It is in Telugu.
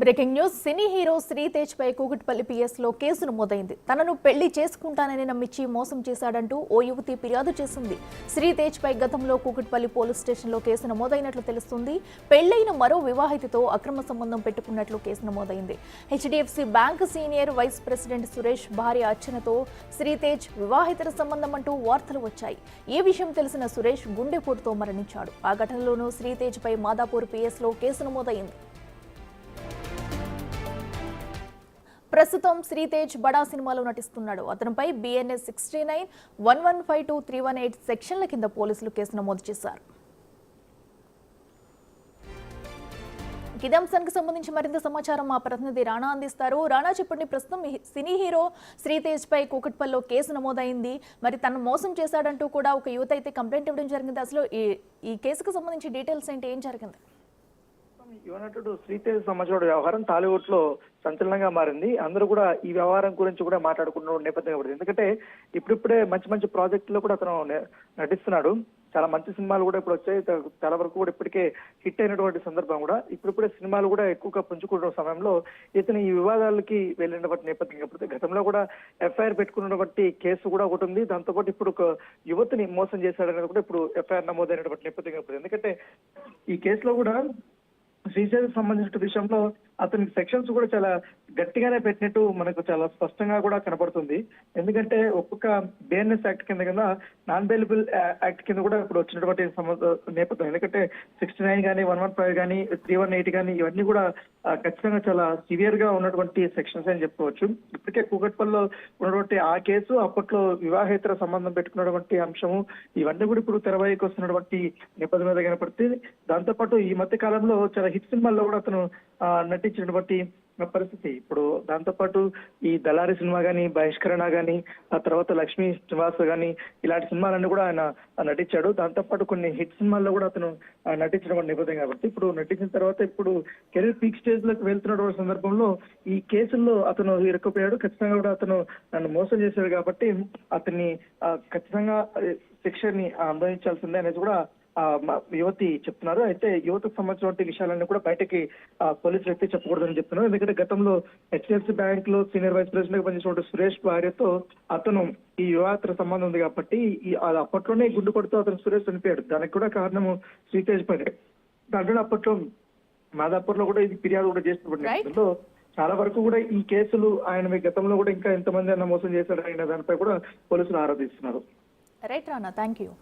Breaking news. Cine hero Sritej పై కూకట్పల్లి పిఎస్ లో కేసు నమోదైంది. తనను పెళ్లి చేసుకుంటానని నమ్మించి మోసం చేశాడంటూ ఓ యువతి ఫిర్యాదు చేసింది. శ్రీతేజ్ పై గతంలో కూకట్పల్లి పోలీస్ స్టేషన్ లో కేసు నమోదైనట్లు తెలుస్తుంది. పెళ్లైన మరో వివాహితతో అక్రమ సంబంధం పెట్టుకున్నట్లు కేసు నమోదైంది. HDFC bank senior vice president Suresh భార్య అర్చనతో శ్రీతేజ్ వివాహితర సంబంధం అంటూ వార్తలు వచ్చాయి. ఈ విషయం తెలిసిన సురేష్ గుండెపోటుతో మరణించాడు. ఆ ఘటనలోనూ శ్రీతేజ్ పై మాదాపూర్ పిఎస్ లో కేసు నమోదైంది. ప్రస్తుతం శ్రీతేజ్ బడా సినిమాలో నటిస్తున్నాడు. అతనిపై బిఎన్ఎస్ 69, 1152, 318 సెక్షన్ల కింద పోలీసులు కేసు నమోదు చేశారు. ఇదే అంశానికి సంబంధించి మరింత సమాచారం మా ప్రతినిధి రాణా అందిస్తారు. రాణా, చెప్పండి. ప్రస్తుతం సినీ హీరో శ్రీతేజ్ పై కూకట్పల్లిలో కేసు నమోదైంది. మరి తను మోసం చేశాడంటూ కూడా ఒక యువత అయితే కంప్లైంట్ ఇవ్వడం జరిగింది. అసలు ఈ కేసుకు సంబంధించి డీటెయిల్స్ ఏంటి, ఏం జరిగింది? యువనటుడు శ్రీతేజ్ సంబంధించిన వ్యవహారం టాలీవుడ్ లో సంచలనంగా మారింది. అందరూ కూడా ఈ వ్యవహారం గురించి కూడా మాట్లాడుకున్న నేపథ్యం పడింది. ఎందుకంటే ఇప్పుడిప్పుడే మంచి మంచి ప్రాజెక్టులో కూడా అతను నటిస్తున్నాడు. చాలా మంచి సినిమాలు కూడా ఇప్పుడు వచ్చాయి. చాలా వరకు కూడా ఇప్పటికే హిట్ అయినటువంటి సందర్భం కూడా ఇప్పుడిప్పుడే సినిమాలు కూడా ఎక్కువగా పుంజుకుంటున్న సమయంలో ఇతను ఈ వివాదాలకి వెళ్ళినటువంటి నేపథ్యం కాబట్టి గతంలో కూడా ఎఫ్ఐఆర్ పెట్టుకున్నటువంటి కేసు కూడా ఒకటి ఉంది. దాంతోపాటు ఇప్పుడు ఒక యువతిని మోసం చేశాడనేది కూడా ఇప్పుడు ఎఫ్ఐఆర్ నమోదైనటువంటి నేపథ్యం కాబట్టి ఎందుకంటే ఈ కేసులో కూడా శ్రీతేజ్ సంబంధించిన విషయంలో అతనికి సెక్షన్స్ కూడా చాలా గట్టిగానే పెట్టినట్టు మనకు చాలా స్పష్టంగా కూడా కనబడుతుంది. ఎందుకంటే ఒక్కొక్క బిఎన్ఎస్ యాక్ట్ కింద నాన్ బెయిలబుల్ యాక్ట్ కింద కూడా ఇప్పుడు వచ్చినటువంటి నేపథ్యం. ఎందుకంటే 69 కానీ 115 కానీ 318 కానీ ఇవన్నీ కూడా ఖచ్చితంగా చాలా సివియర్ గా ఉన్నటువంటి సెక్షన్స్ అని చెప్పుకోవచ్చు. ఇప్పటికే కూకట్పల్లిలో ఉన్నటువంటి ఆ కేసు, అప్పట్లో వివాహేతర సంబంధం పెట్టుకున్నటువంటి అంశము, ఇవన్నీ కూడా ఇప్పుడు తెరవాయికి వస్తున్నటువంటి నేపథ్యం మీద కనపడుతుంది. దాంతోపాటు ఈ మధ్య కాలంలో చాలా హిట్ సినిమాల్లో కూడా అతను నటించినటువంటి పరిస్థితి. ఇప్పుడు దాంతోపాటు ఈ దళారి సినిమా గానీ, బహిష్కరణ గానీ, ఆ తర్వాత లక్ష్మీ నివాస్ గానీ ఇలాంటి సినిమాలన్నీ కూడా ఆయన నటించాడు. దాంతోపాటు కొన్ని హిట్ సినిమాల్లో కూడా అతను నటించడం నేపథ్యం కాబట్టి ఇప్పుడు నటించిన తర్వాత ఇప్పుడు కెరీర్ పీక్ స్టేజ్ లోకి వెళ్తున్నటువంటి సందర్భంలో ఈ కేసుల్లో అతను ఇరుక్కుపోయాడు. ఖచ్చితంగా కూడా అతను నన్ను మోసం చేశాడు కాబట్టి అతన్ని ఖచ్చితంగా శిక్షని అనుభవించాల్సిందే అనేది కూడా యువతి చెప్తున్నారు. అయితే యువతకు సంబంధించిన విషయాలన్నీ కూడా బయటకి పోలీసులు అయితే చెప్పకూడదని చెప్తున్నారు. ఎందుకంటే గతంలో హెచ్డిఎఫ్సి బ్యాంక్ లో సీనియర్ వైస్ ప్రెసిడెంట్ గా పనిచేసిన సురేష్ భార్యతో అతను ఈ వివాహేతర సంబంధం ఉంది కాబట్టి అప్పట్లోనే గుండు కొడుతూ అతను సురేష్ చనిపోయాడు. దానికి కూడా కారణము శ్రీతేజ్ పైన. దాంట్లో అప్పట్లో మాదాపూర్ లో కూడా ఇది ఫిర్యాదు కూడా చేసినప్పుడు చాలా వరకు కూడా ఈ కేసులు ఆయన గతంలో కూడా ఇంకా ఎంతమంది అన్న మోసం చేశాడు అనే దానిపై కూడా పోలీసులు ఆరోపిస్తున్నారు. Right Rana, thank you.